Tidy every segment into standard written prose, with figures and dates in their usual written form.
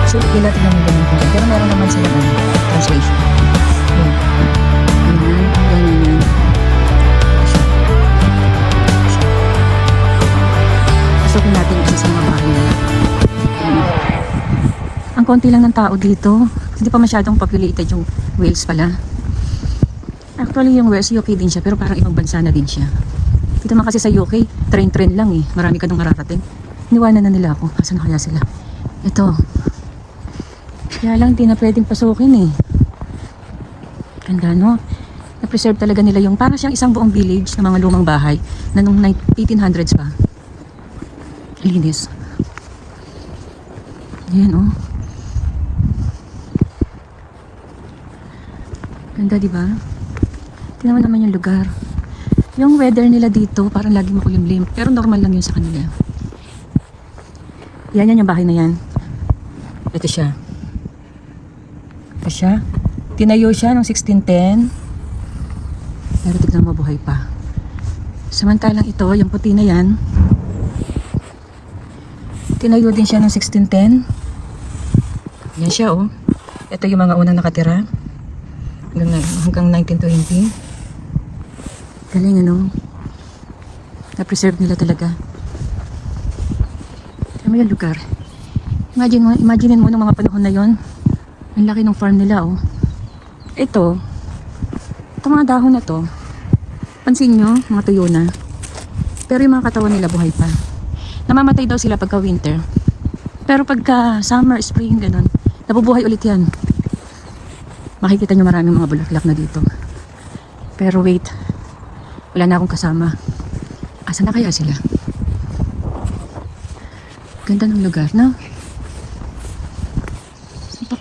So, ilat lang yung ganun. Pero meron naman sila translation. Yan. Ganyan. Pasukin natin isa sa mga bahay nila. Ang konti lang ng tao dito. Hindi pa masyadong populated yung Wales pala. Actually, yung Wales, UK din siya, pero parang ibang bansa na din siya. Dito naman kasi sa UK, train lang eh. Marami ka nang mararating. Niwanan na nila ako. Asan na kaya sila? Ito. Kaya lang, di na pwedeng pasukin eh. Ganda, no? Na-preserve talaga nila yung, parang siyang isang buong village ng mga lumang bahay na nung 1800s pa. Linis. Yan, oh. Ganda, di ba? Tingnan mo naman yung lugar. Yung weather nila dito, parang lagi makulimlim. Pero normal lang yun sa kanila. Yan yung bahay na yan. Ito siya. Ito siya. Tinayo siya noong 1610. Pero tignan mo, buhay pa. Samantalang ito, yung puti na yan, tinayo din siya noong 1610. Yan siya, oh. Ito yung mga unang nakatira. Hanggang 1920. Galing, ano? Na-preserve nila talaga. Tignan mo yung lugar. Imagine mo nung mga panahon na yon. Ang laki ng farm nila, oh. Ito mga dahon na to, pansin nyo, mga tuyo na. Pero yung mga katawan nila buhay pa. Namamatay daw sila pagka winter. Pero pagka summer, spring, ganun, nabubuhay ulit yan. Makikita nyo maraming mga bulaklak na dito. Pero wait, wala na akong kasama. Asa na kaya sila? Ganda ng lugar, no?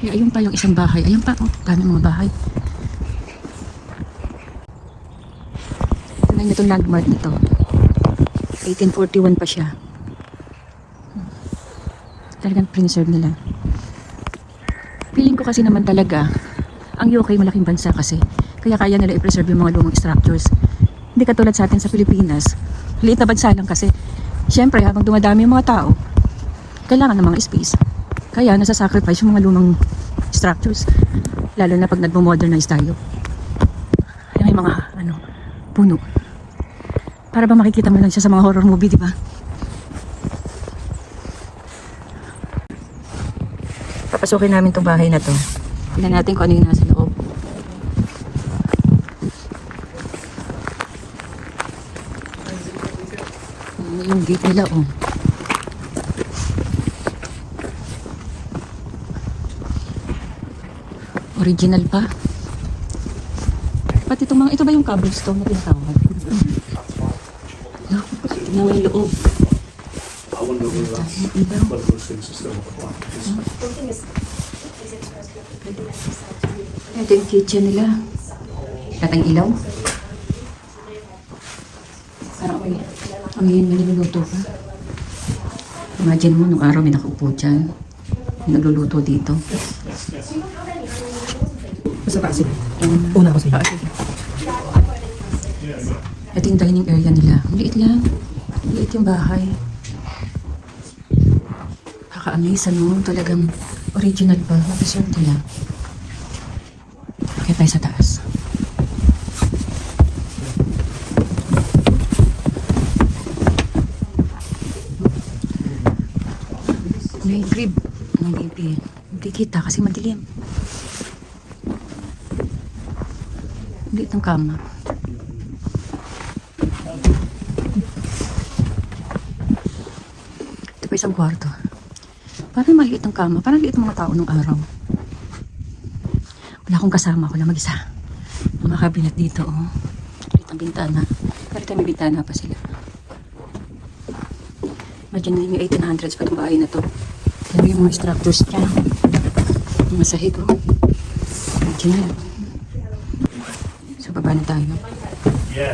Ayun pa yung isang bahay. Ayun pa, oh, dami mga bahay. Tignan nyo itong landmark nito. 1841 pa siya. Talagang preserve nila. Feeling ko kasi naman talaga, ang UK malaking bansa kasi. Kaya kaya nila i-preserve yung mga lumang structures. Hindi katulad sa atin sa Pilipinas. Liit na bansa lang kasi. Siyempre, habang dumadami yung mga tao, kailangan ng mga space. Kaya nasa-sacrifice yung mga lumang structures. Lalo na pag nagmo-modernize tayo. May mga puno. Para ba makikita mo lang siya sa mga horror movie, di ba? Papasukin namin tong bahay na to. Tingnan natin kung ano yung nasa loob. Yung gate nila, oh. Original pa. Pati itong mga, ito ba yung cobblestone na tinatawag? No, tingnan mo yung loob. Ito yung kitchen nila. Katang ilaw. Parang ang yun niluluto ka. Imagine mo, nung araw may nakaupo dyan. May nagluluto dito. Basta kasi, una ko sa'yo. Ito yung dining area nila. Liit lang. Liit yung bahay. Kaka-amaze, ano? Talagang original pa. Preserve nila. Kaya tayo sa taas. May crib. Hindi kita kasi madilim. Liit ng kama. Ito pa isang kwarto. Parang maliit ang kama. Parang liit ang mga tao nung araw. Wala akong kasama. Ako lang mag-isa. Ang mga kabinet dito, oh. Liit ang bintana. Pero may bintana pa sila. Imagine na yung 1800s pa itong bahay na to. Ano yung mga structures niya. Yung masahig, oh. Imagine na. So, baba na tayo. Yeah.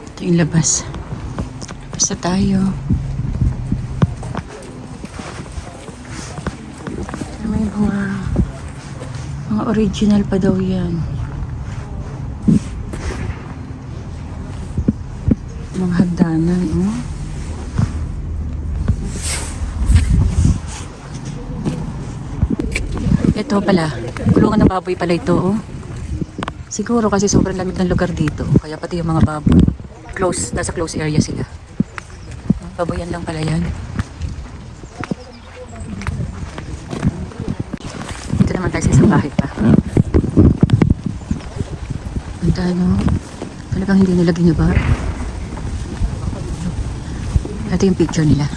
Ito yung labas. Labas na tayo. May mga Mga original pa daw yan. Mga hagdanan, oh. Ito pala, kulungan ng baboy pala ito, oh. Siguro kasi sobrang lamig ng lugar dito, kaya pati yung mga baboy, nasa close area sila. Baboyan lang pala yan. Dito naman tayo sa isang bahay pa. Ganda, no? Talagang hindi nila ginawa. Ito yung picture nila.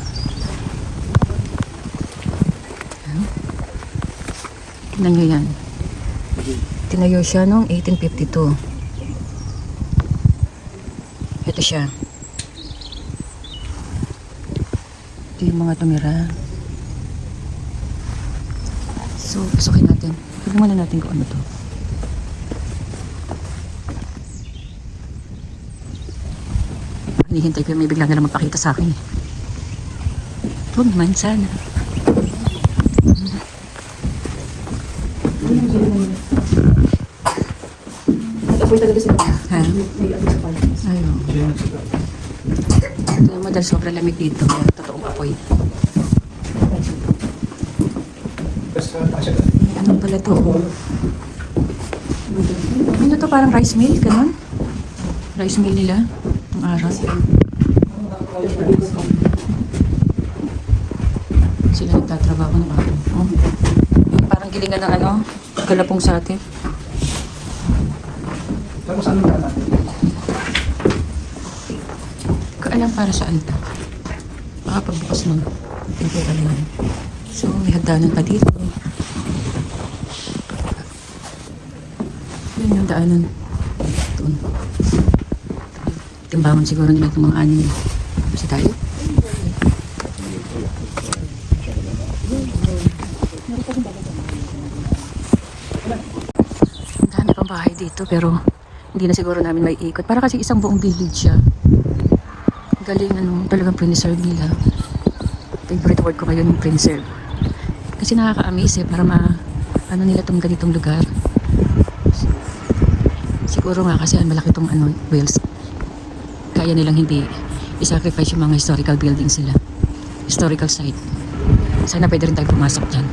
Tingnan nyo yan. Tinayo siya noong 1852. Ito siya. Ito yung mga tumira. So, pasukin natin. Tignan muna natin kung ano to. Hinihintay ko yung may bigla na lang magpakita sa akin. Huwag man, sana. Apoy talaga sila. Ha? Ayun. Ito mo dahil sobrang lamig dito. Kaya totoong apoy. Ano pala to? Ano to? Parang rice mill? Ganon? Rice mill nila? Ang araw. Sila nagtatrabaho ng araw. Oh. Parang gilingan ng ano? Galapong sa atin. Tapos ano ka natin? Kaalam para saan ta? Baka pagbukas ng pintura na yan. So, may hagdanan pa dito. Yun yung daanan. Doon. Timbangan siguro nila itong mga anin. Kasi tayo. Ang dami pang bahay dito pero hindi na siguro namin may ikot. Para kasi isang buong village siya. Galing ano, talagang preserve nila. Favorite word ko ngayon yung preserve. Kasi nakaka-amaze para ano nila itong ganitong lugar. Siguro nga kasi malaki itong Wales. Kaya nilang hindi i-sacrifice yung mga historical buildings sila. Historical site. Sana pwede rin tayo pumasok dyan.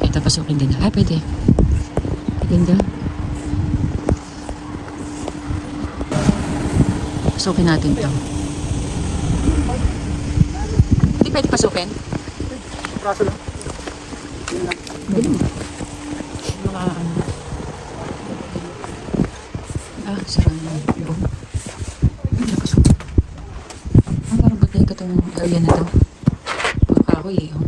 Ito pasukin din. Pwede. Ganda. Pasukin natin ito. Hindi pwede pasukin? Praso lang. Hindi. Mga ano. Sira na yung buong. Nakasukin. Ang parang bagay ka itong area na ito. Baka ako eh. Oh.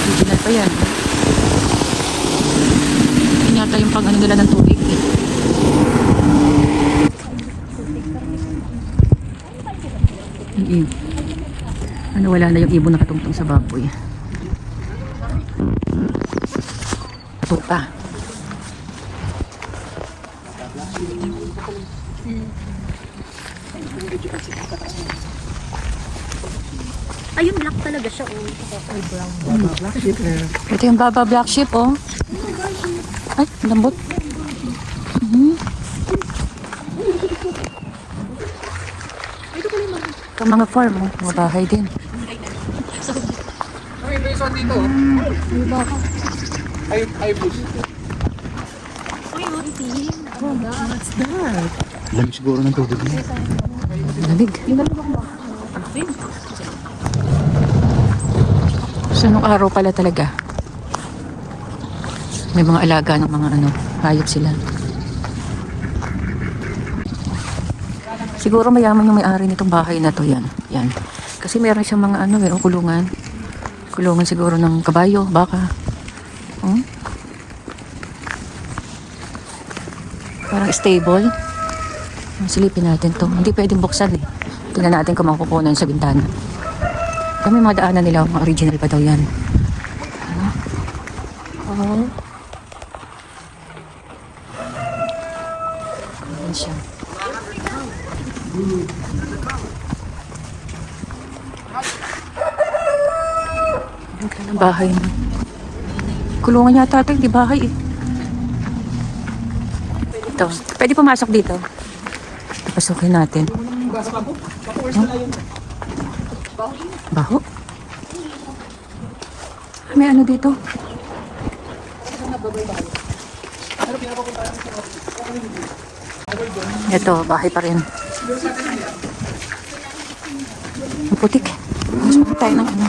Original pa yan. Yan yata yung pang ano nila ng tubig. Yung ano, wala na yung ibon nakatungtong sa baboy. Ito pa. Ayun, black talaga siya. Black sheep eh. Ito yung Baba Black Sheep, oh. Ay, lambot. Ito mga farm, oh. Mga bahay din. Ay, based on dito. Ay, bush. Uy, Monty. What's that? Lamig siguro ng tubig niya. Lamig. So, nung araw pala talaga, may mga alaga ng mga ano, hayop sila. Siguro mayaman yung may-ari nitong bahay na to, yan. Yan. Kasi meron siyang mga ano, kulungan. Kulungan siguro ng kabayo, baka. Hmm? Parang stable. Silipin natin to. Hindi pwedeng buksan eh. Tingnan natin kung makukunan sa bintana. Kami mga daanan nila, mga original pa daw yan. Oh. Ayan siya. Ayan ka ng bahay mo. Kulungan yata ito, hindi bahay eh. Ito, pwede pumasok dito. Pasukin natin. Baho? May ano dito? Ito, bahay pa rin. Ang putik. Masuk tayo ng ano.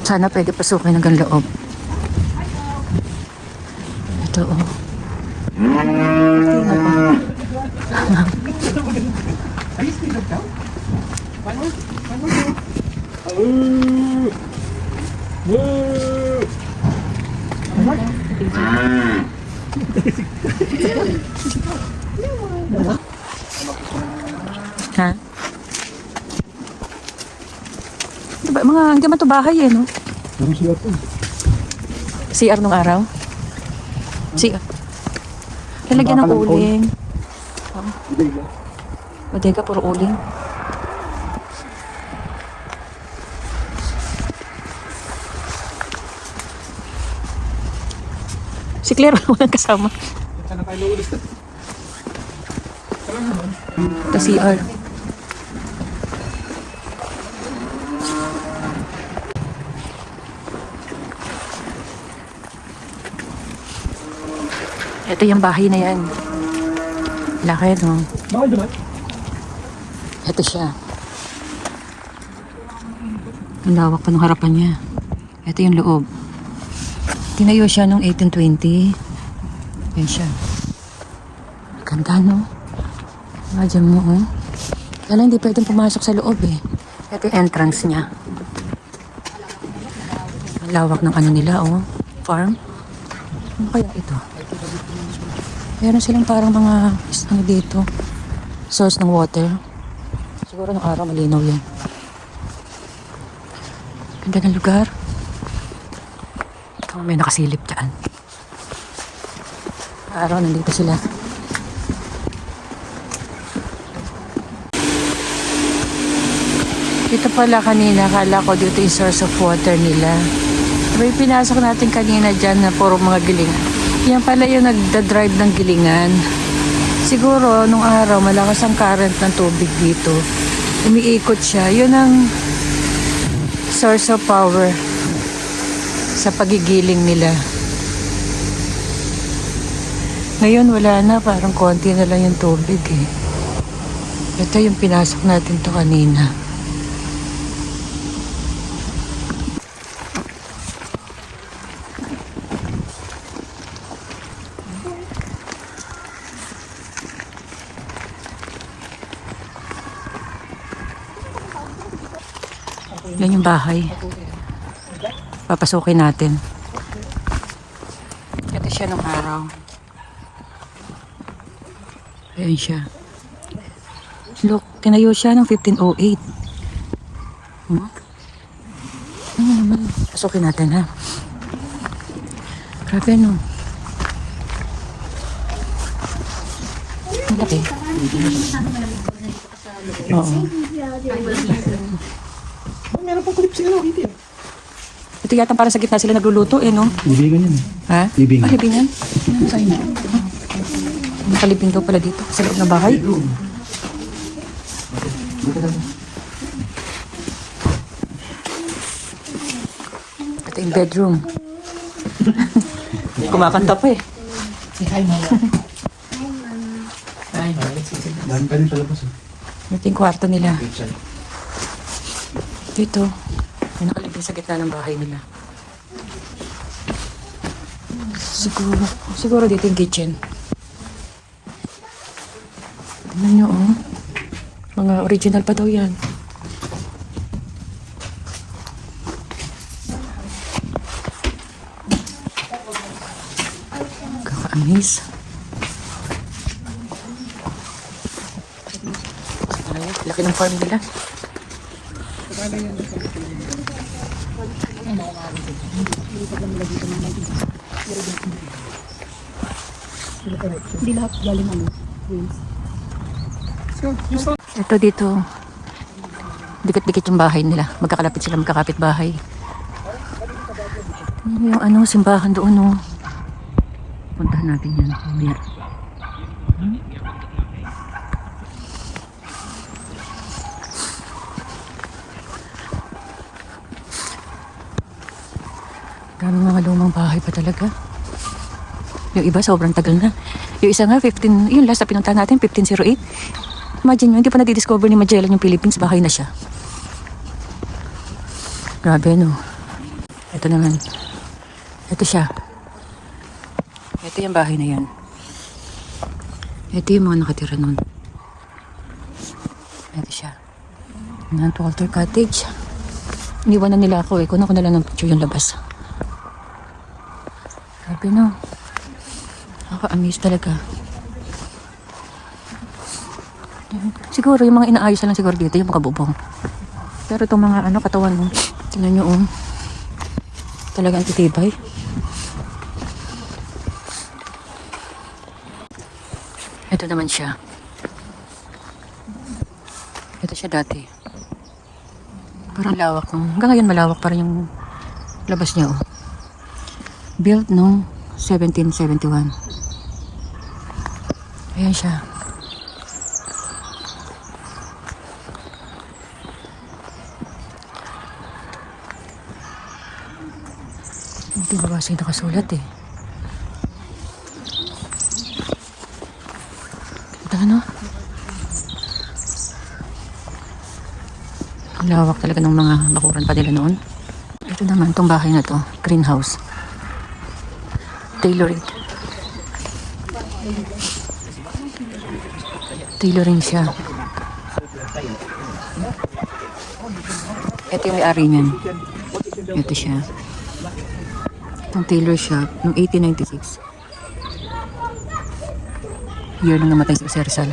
Sana pwede pasukin hanggang loob. Ito, oh. Tingnan pa. Ha? Diba, mga, hindi man to bahay eh, no? Anong siya po? CR nung araw? CR. Lalagyan ng uling. Bodega, puro uling. Si Claire, walang kasama. Saan na tayo luulis? Ito CR. Ito yung bahay na yan. Laki, no? Bakit naman? Ito siya. Ang lawak pa ng harapan niya. Ito yung loob. Tinayo siya noong 1820. Yan siya. Ganda, no? Imagine mo, oh. Kaya lang hindi pwedeng pumasok sa loob, eh. Ito yung entrance niya. Ang lawak ng ano nila, oh. Farm. Ano kaya ito? Meron silang parang mga ano dito. Source ng water. Siguro ng araw malinaw yan. Ganda ng lugar. Ikaw may nakasilip dyan. Araw nandito sila. Dito pala kanina, kala ko dito yung source of water nila. May pinasok natin kanina dyan na puro mga gilingan. Yan pala yung nagda-drive ng gilingan. Siguro, nung araw, malakas ang current ng tubig dito. Umiikot siya. Yun ang source of power sa pagigiling nila. Ngayon, wala na. Parang konti na lang yung tubig eh. Ito yung pinasok natin to kanina. Yan yung bahay. Papasukin natin. Ito siya nung araw. Ayan siya. Look, tinayo siya ng 1508. Hmm? Ano naman? Pasukin natin, ha? Grabe, no? Ang laki. Oo. Meron pang kulip sila dito. Ito yata para sa gitna sila nagluluto, eh, no? Libingan yan. Ha? Libingan. Ah, libingan? Saan yun? Nakalibing daw pala dito sa loob ng bahay. Ito yung bedroom. Kumakanta pa eh. Dami pa rin palabas. Ito yung kwarto nila. Dito. May nakalibing sa gitna ng bahay nila. Siguro dito yung kitchen. Tignan nyo, oh. Mga original pa daw yan. Kakaamis. Ay, laki ng farm nila. Hindi lahat galing ano. Ito dito. Dikit-dikit yung bahay nila. Magkakalapit sila, magkakapit bahay. Yung ano, simbahan doon, no. Puntahan natin yan. Mamaya. Daming mga lumang bahay pa talaga. Yung iba, sobrang tagal na. Yung isa nga, 15, yung last na pinuntahan natin, 1508. Imagine nyo, hindi pa nadidiscover ni Magellan yung Philippines, bahay na siya. Grabe, no? Ito naman. Ito siya. Ito yung bahay na yan. Ito yung mga nakatira nun. Ito siya. Nant Walter Cottage. Iniwan na nila ako eh. Kunan ko na lang ng picture yung labas. Grabe, no? Nakaka-amaze talaga. Siguro yung mga inaayos na lang siguro dito yung mga bubong. Pero itong mga ano katawan mo, tingnan nyo talagang titibay. Ito naman siya. Ito siya dati. Parang lawak. Hanggang ngayon malawak pa rin yung labas niya. Built noong 1771. Ayan siya. Hindi ba kasi nakasulat eh. Ito ano? Ang lawak talaga ng mga bakuran pa nila noon. Ito naman, itong bahay na to, greenhouse. Tailoring. Tailoring siya. Ito yung may-ari niyan. Ito siya. Itong tailor shop noong 1896. Year nung namatay si Rizal.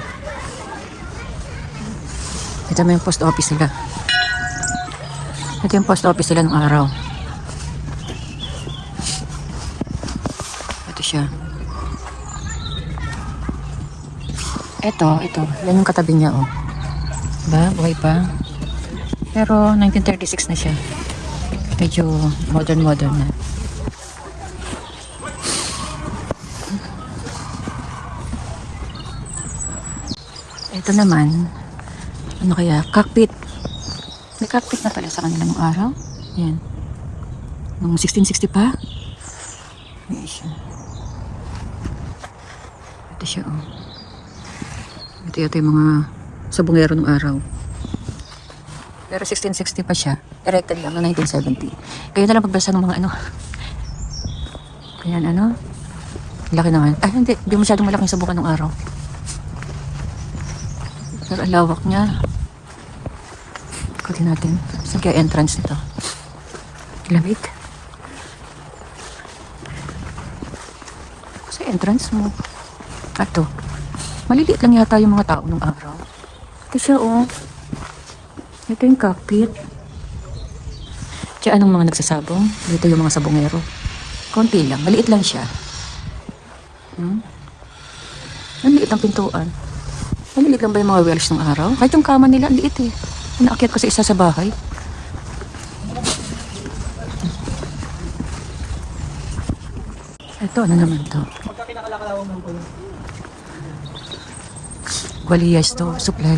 Ito may post office nila. Ito yung post office nila nung araw. Ito siya. Ito. Yan yung katabi niya, oh. Diba? Buhay pa. Pero 1936 na siya. Medyo modern na. Ito naman, ano kaya? Cockpit. May cockpit na pala sa kanila nung araw. Yan. Nung 1660 pa. Yan siya. Ito siya, oh. Ito yung mga sabungero nung araw. Pero 1660 pa siya. Erected lang noong 1970. Kaya na lang pagbasa ng mga ano. Ayan, ano. Laki naman. Ah, hindi. Hindi masyadong malaking sabukan nung araw. Pero ang lawak niya. Ikutin natin. Saan kaya entrance nito? Lamig. Sa entrance mo. Ato. Maliliit lang yata yung mga tao nung araw. Ito siya, oh. Ito yung cockpit. Diyan ang mga nagsasabong. Dito yung mga sabongero. Konti lang. Maliit lang siya. Ang liit ang pintuan. Maliit lang ba yung mga wells ng araw? Kahit yung kama nila, ang liit eh. Naakyat ko sa isa sa bahay. Ito, ano naman to? Gualias to, supply.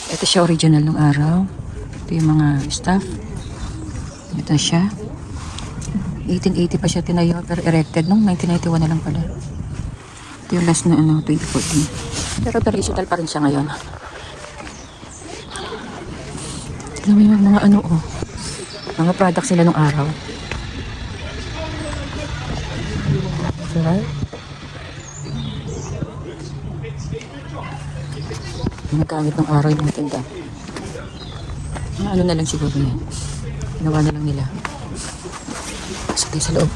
Ito siya original ng araw. Ito yung mga staff. Ito siya. 1880 pa siya tinayo, pero erected nung 1991 na lang pala. Ito yung last na 2014. Pero operational pa rin siya ngayon. Tignan mo yung mga mga products sila nung araw. Diba? Nagamit ng araw yung mga tinda. Mga ano na lang siguro yan. Ginawa na lang nila. Sige sa loob.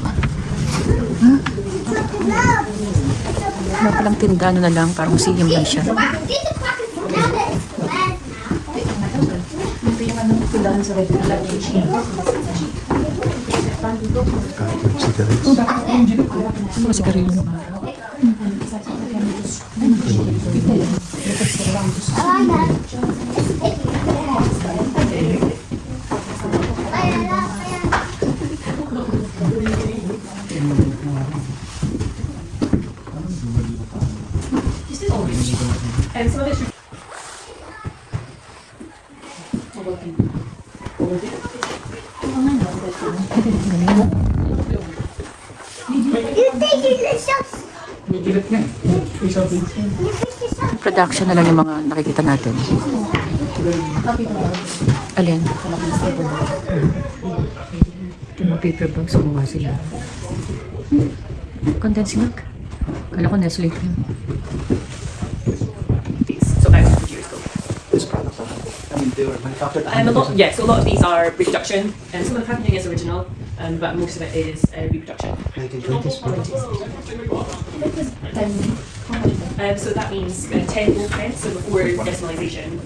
Wala palang tinda, ano na lang, parang museum lang siya. daan sa red light. Cigarettes. Ano kasi karilo ng araw? Production na lang yung mga nakikita natin. Alin? Yung mga paper bags, gumawa sila. Condensed milk? Kala ko Nestle cream. So that's the years ago. This product, I mean, they were manufactured. So a lot of these are reproduction, and some of the packaging is original, but most of it is reproduction. 1920s. So that means 10 gold pence, so before decimalization.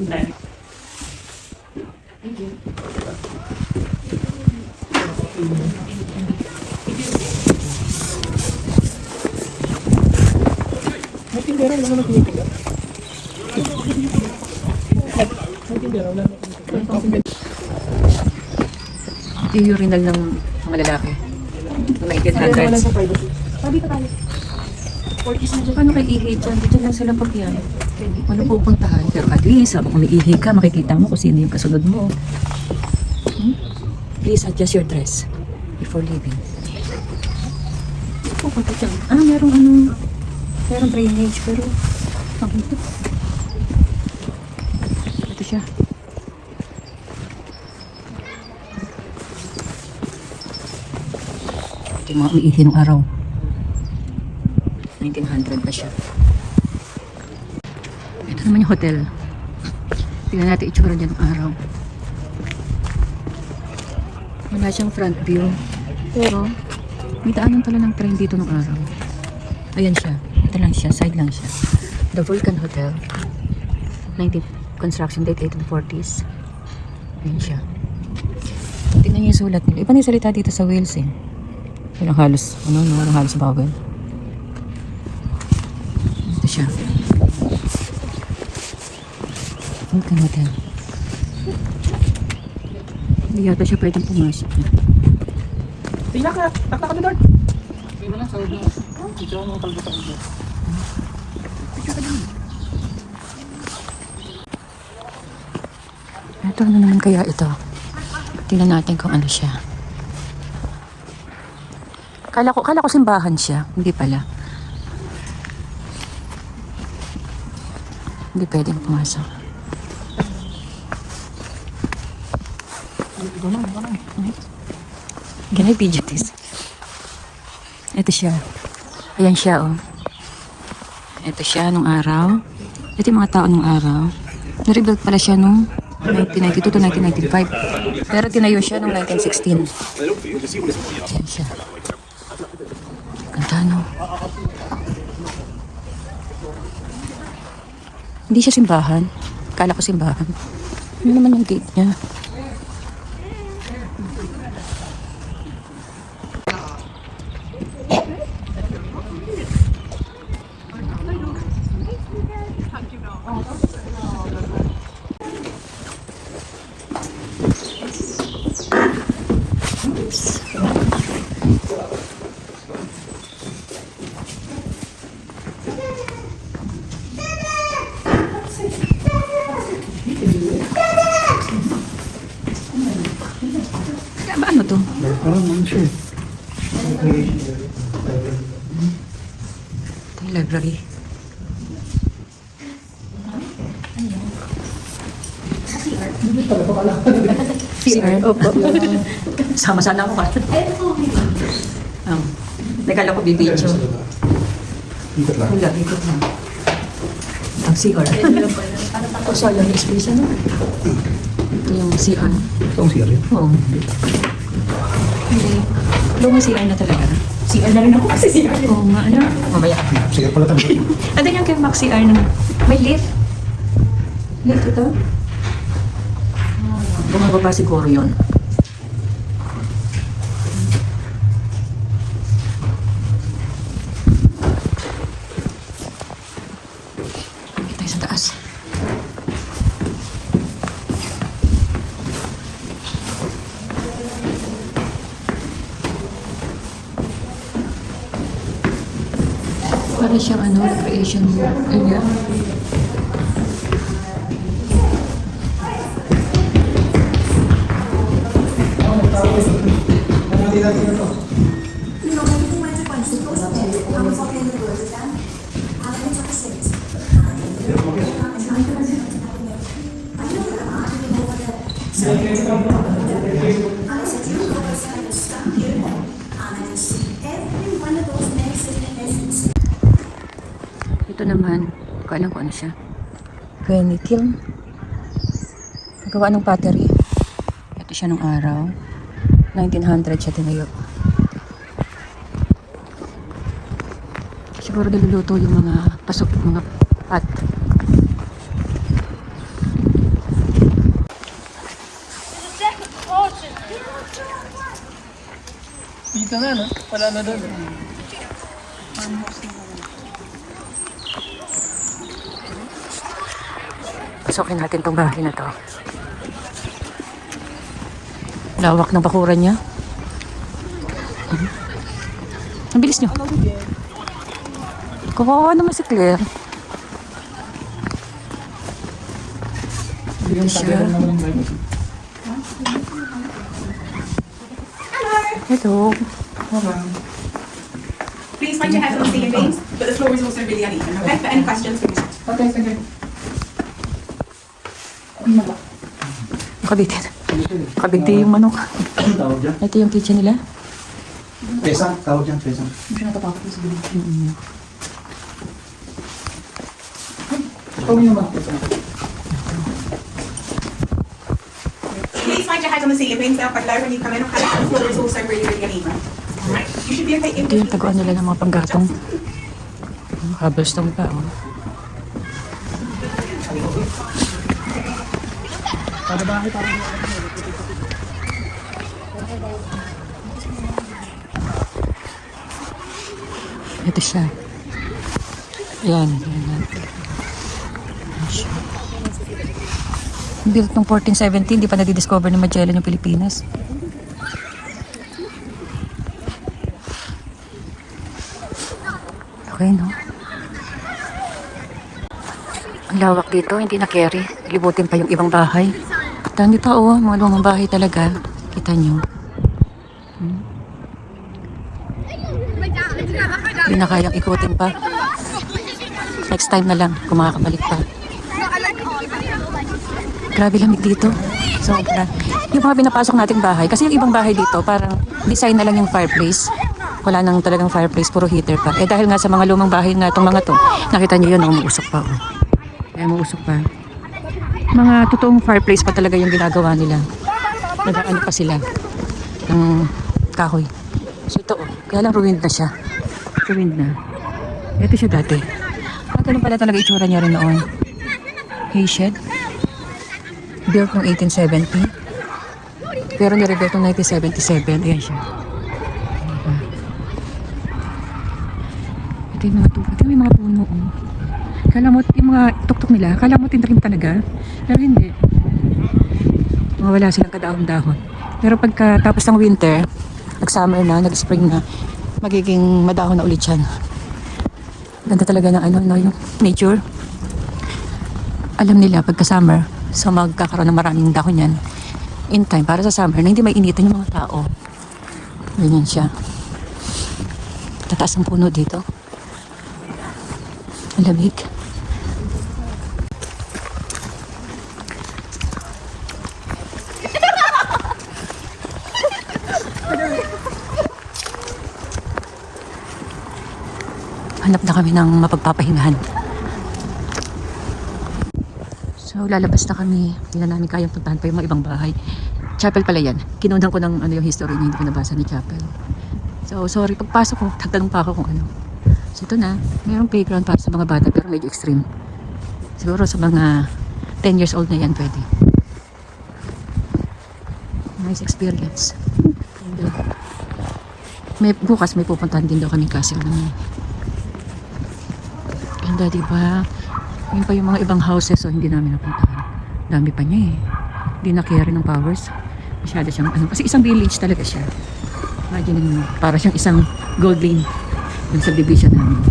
May tindera, wala naman tinitinda. Yung urinal ng mga lalaki. Ng 1900s. Paano kay ihi dyan? Diyan lang sila pagyan. Ano pupuntahan? Pero at least, habang umiihi ka, makikita mo kung sino yung kasunod mo. Please adjust your dress before leaving. Pupunta dyan. Merong drainage, pero ito siya. Ito yung mga umiihi ng araw. 1900 pa siya. Ito naman yung hotel. Tingnan natin itsura niya ng araw. Wala siyang front view. Pero, may daanan pala ng train dito ng araw. Ayan siya. Ito lang siya. Side lang siya. The Vulcan Hotel. Construction date 1840s. Ayan siya. Tingnan niyo yung sulat nila. Iba na yung salita dito sa Wales eh. Walang halos, walang halos bawal. Ito siya. Vulcan Hotel. Hindi yata siya pwedeng pumasok. Tingnan ka, takta ka na doon. Tingnan lang, sahod na. Ito ang mga kalbutan ko. Ito ano naman kaya ito? Tingnan natin kung ano siya. Kala ko simbahan siya. Hindi pala. Hindi pwedeng pumasok. Can I video this? Ito siya. Ayan siya, oh. Ito siya nung araw. Ito yung mga tao nung araw. Na-rebuild pala siya nung 1992 to 1995. Pero tinayo siya nung 1916. Ayan siya. Ganda, no? Hindi siya simbahan. Kala ko simbahan. Ano naman yung gate niya? Ano to? Parang ano siya. Ito yung library. CR? Opo. Sama sana ako ka. Nagkala ko bibidyo. Ikot lang. Wala, ikot na. Ang CR. O sayang yung space, ano? Ito yung CR. Ito ang CR yun. Oo. Hindi. Lumang CR na talaga. CR na rin ako kasi CR. Oo nga, ano? Mamaya. CR pala tayo. Andun yung kay Max CR na may lift. Lift ito? Bumababa siguro yun. Dito tayo sa taas. Para siyang ano, recreation area. Ito naman, hindi ko alam kung ano siya. Granny kiln. Nagawa ng pottery. Ito siya nung araw. 1900 siya tinayo. Siguro niluluto yung mga pasok, mga pot. Dito na, no? Wala na doon. Pasokin natin tong bahay na to. Lawak ng bakuran niya. Ang bilis nyo. Kawawa naman si Claire. Bilis siya. Hello. Please find your head on the ceilings, but the floor is also really uneven, okay? For any questions, give me a shout. Okay, sige. Kabitin. Kabiti yung manok. Anong tawag dyan? Ito yung kitchen nila. Pesang? Tawag dyan, pesang. Ikaw naman. Please find your head on the ceilings, they're quite low when you come in, okay? The floor is also really, really uneven. Alright? You should be okay in Ito yung taguan nila ng mga panggatong. Cobblestone pa, oh. Ito siya. Ayan. Ayan siya. Built noong 1417, hindi pa na-discover ni Magellan yung Pilipinas. Okay, no? Ang lawak dito, hindi na carry. Libutin pa yung ibang bahay. Dami pa, oh. Mga lumang bahay talaga. Kita nyo. Hindi na kayang ikutin pa. Next time na lang, kung makakabalik pa. Grabe lamig dito. Sobra. Yung mga pinapasok nating bahay, kasi yung ibang bahay dito, parang design na lang yung fireplace. Wala nang talagang fireplace, puro heater pa. Eh dahil nga sa mga lumang bahay na itong mga to, nakita nyo yun, umuusok pa. Oh. Kaya umuusok pa. Mga totoong fireplace pa talaga yung ginagawa nila. Nag-ano pa sila ng kahoy. So ito, oh. Kaya lang ruined na siya. Ruined na. Ito siya dati. At ganun pala talaga itsura niya rin noon. Hay shed. Built noong 1870. Pero nirebuilt noong 1977. Ayan siya. Ito yung mga tubo. Ito yung mga puno. Oh. Kala mo, yung mga tuktok nila, kala mo tinrim talaga. Pero hindi. Mga wala silang kadahon-dahon. Pero pagka tapos ng winter, nag-summer na, nag-spring na, magiging madahon na ulit yan. Ganda talaga ng ano, no, yung nature. Alam nila pagka summer, so magkakaroon ng maraming dahon yan. In time, para sa summer, na hindi may initan yung mga tao. Ganyan siya. Tataas ang puno dito. Ang lamig. Hanap na kami ng mapagpapahingahan. So, lalabas na kami. Hindi na namin kayang puntahan pa yung mga ibang bahay. Chapel pala yan. Kinundan ko ng ano, yung history niya. Hindi ko nabasa ni Chapel. So, sorry. Pagpasok ko, tagtanong pa ako kung ano. So, ito na. Mayroong playground para sa mga bata pero medyo extreme. Siguro sa mga 10 years old na yan pwede. nice experience. And, bukas may pupuntahan din daw kami kasi naman. Ganda, diba? Yun pa yung mga ibang houses, so hindi namin napuntahan. Dami pa niya eh. Hindi na-carry ng powers. Masyado siyang ano. Kasi isang village talaga siya. Imagine mo, para siyang isang gold lane yung subdivision namin.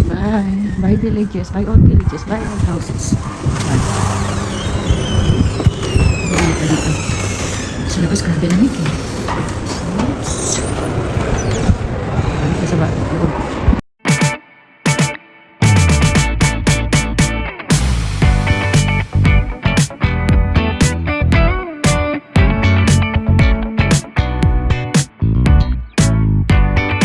Bye. Bye villages. Bye all villages. Bye all houses. Bye. Bye pa dito. Sa labas, grabe lamig eh. Oops. Balik ka sa ba?